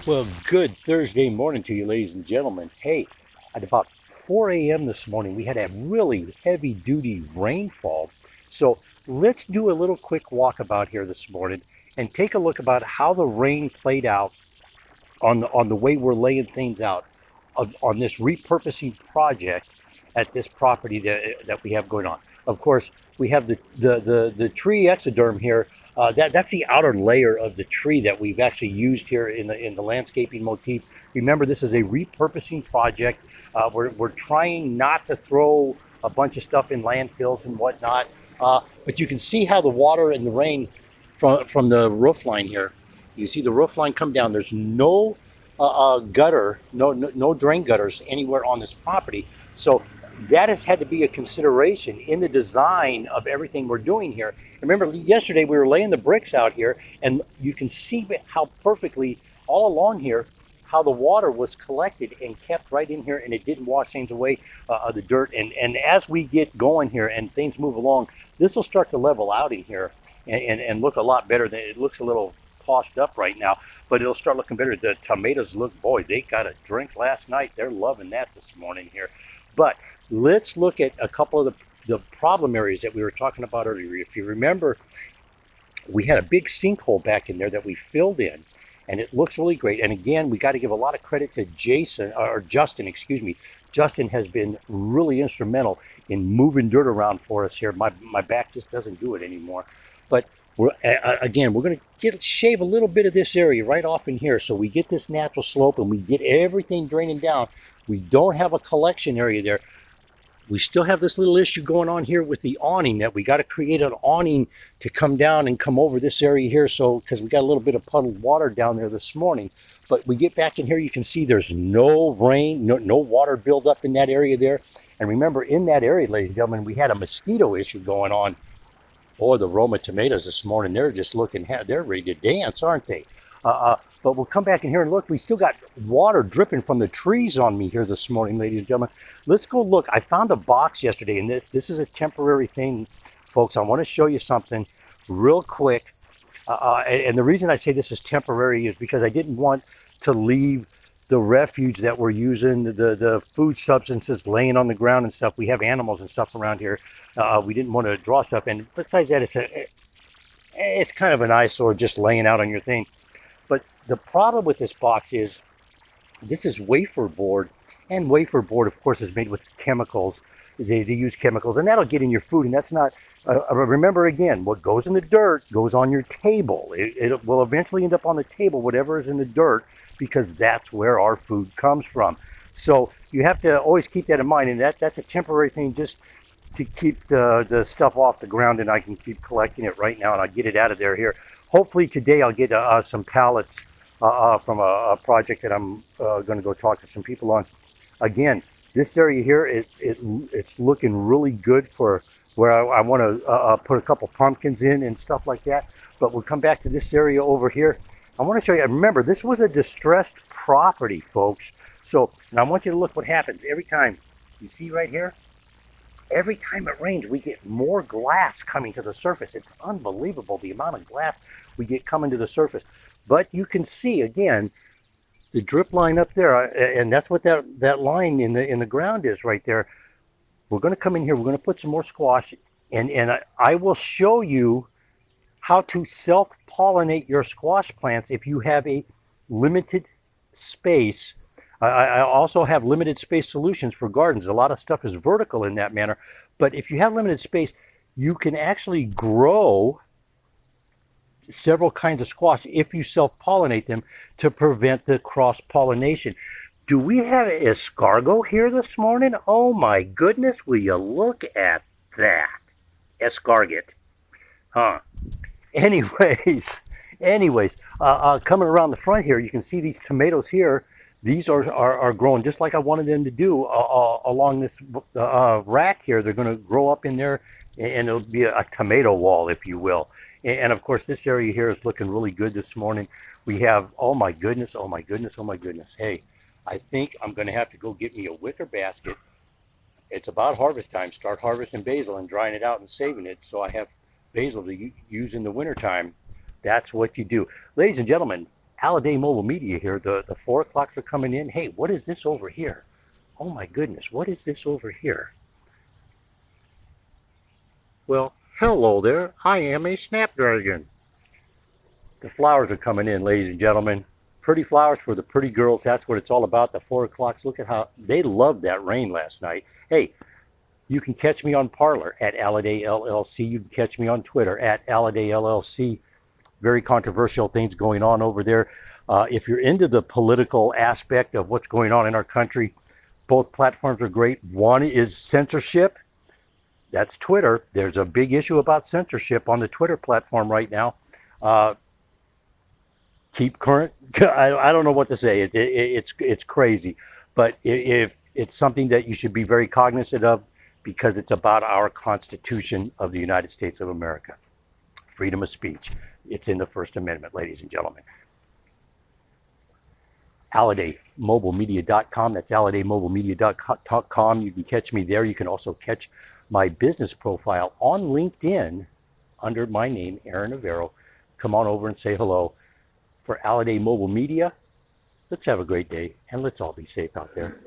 Well, good Thursday morning to you, ladies and gentlemen. Hey, at about 4 a.m. this morning, we had a really heavy duty rainfall. So let's do a little quick walkabout here this morning and take a look about how the rain played out on the way we're laying things out on this repurposing project at this property that we have going on. Of course, we have the tree exoderm here. That's the outer layer of the tree that we've actually used here in the landscaping motif. Remember, this is a repurposing project. We're trying not to throw a bunch of stuff in landfills and whatnot. But you can see how the water and the rain from the roof line here. You see the roof line come down. There's no gutter, no drain gutters anywhere on this property. So that has had to be a consideration in the design of everything we're doing here. Remember, yesterday we were laying the bricks out here, and you can see how perfectly all along here how the water was collected and kept right in here, and it didn't wash things away, the dirt. And as we get going here and things move along, this will start to level out in here and look a lot better. Than it looks a little tossed up right now, but it'll start looking better. The tomatoes look, boy, they got a drink last night. They're loving that this morning here. But let's look at a couple of the problem areas that we were talking about earlier. If you remember, we had a big sinkhole back in there that we filled in, and it looks really great. And again, we got to give a lot of credit to Justin, excuse me. Justin has been really instrumental in moving dirt around for us here. My back just doesn't do it anymore. But we're going to shave a little bit of this area right off in here, so we get this natural slope and we get everything draining down. We don't have a collection area there. We still have this little issue going on here with the awning, that we got to create an awning to come down and come over this area here. So, because we got a little bit of puddled water down there this morning, but we get back in here, you can see there's no rain, no water buildup in that area there. And remember, in that area, ladies and gentlemen, we had a mosquito issue going on. Boy, the Roma tomatoes this morning, they're just looking, they're ready to dance, aren't they? But we'll come back in here and look. We still got water dripping from the trees on me here this morning, ladies and gentlemen. Let's go look. I found a box yesterday, and this is a temporary thing, folks. I want to show you something real quick. And the reason I say this is temporary is because I didn't want to leave the refuge that we're using, the food substances laying on the ground and stuff. We have animals and stuff around here. We didn't want to draw stuff. And besides that, it's kind of an eyesore just laying out on your thing. But the problem with this box is this is wafer board, and wafer board, of course, is made with chemicals. They use chemicals, and that'll get in your food, and that's not. Remember again, what goes in the dirt goes on your table. It will eventually end up on the table, whatever is in the dirt, because that's where our food comes from. So you have to always keep that in mind, and that's a temporary thing, just to keep the stuff off the ground, and I can keep collecting it right now, and I'll get it out of there here. Hopefully today I'll get some pallets from a project that I'm going to go talk to some people on. Again, this area here, it's looking really good for where I want to put a couple pumpkins in and stuff like that. But we'll come back to this area over here. I want to show you, remember, this was a distressed property, folks. So, and I want you to look what happens every time. You see right here? Every time it rains, we get more glass coming to the surface. It's unbelievable the amount of glass we get coming to the surface. But you can see, again, the drip line up there, and that's what that line in the ground is right there. We're going to come in here. We're going to put some more squash, and I will show you how to self-pollinate your squash plants if you have a limited space. I also have limited space solutions for gardens. A lot of stuff is vertical in that manner, but if you have limited space, you can actually grow several kinds of squash if you self-pollinate them to prevent the cross-pollination. Do we have escargot here this morning? Oh my goodness, will you look at that? Escargot. Huh. Anyways, coming around the front here, you can see these tomatoes here. These are growing just like I wanted them to do along this rack here. They're going to grow up in there, and it'll be a tomato wall, if you will. And of course, this area here is looking really good this morning. We have, oh my goodness. Hey, I think I'm going to have to go get me a wicker basket. It's about harvest time. Start harvesting basil and drying it out and saving it so I have basil to use in the wintertime. That's what you do. Ladies and gentlemen, Alladay Mobile Media here. The 4 o'clocks are coming in. Hey, what is this over here? Oh my goodness, what is this over here? Well, hello there. I am a snapdragon. The flowers are coming in, ladies and gentlemen. Pretty flowers for the pretty girls. That's what it's all about. The 4 o'clocks. Look at how they loved that rain last night. Hey, you can catch me on Parler at Alladay LLC. You can catch me on Twitter at Alladay LLC. Very controversial things going on over there. If you're into the political aspect of what's going on in our country, both platforms are great. One is censorship. That's Twitter. There's a big issue about censorship on the Twitter platform right now. Keep current. I don't know what to say. It's crazy, but if it's something that you should be very cognizant of because it's about our Constitution of the United States of America. Freedom of speech. It's in the First Amendment, ladies and gentlemen. AlladayMobileMedia.com. That's AlladayMobileMedia.com. You can catch me there. You can also catch my business profile on LinkedIn under my name, Aaron Navarro. Come on over and say hello. For Alladay Mobile Media, let's have a great day and let's all be safe out there.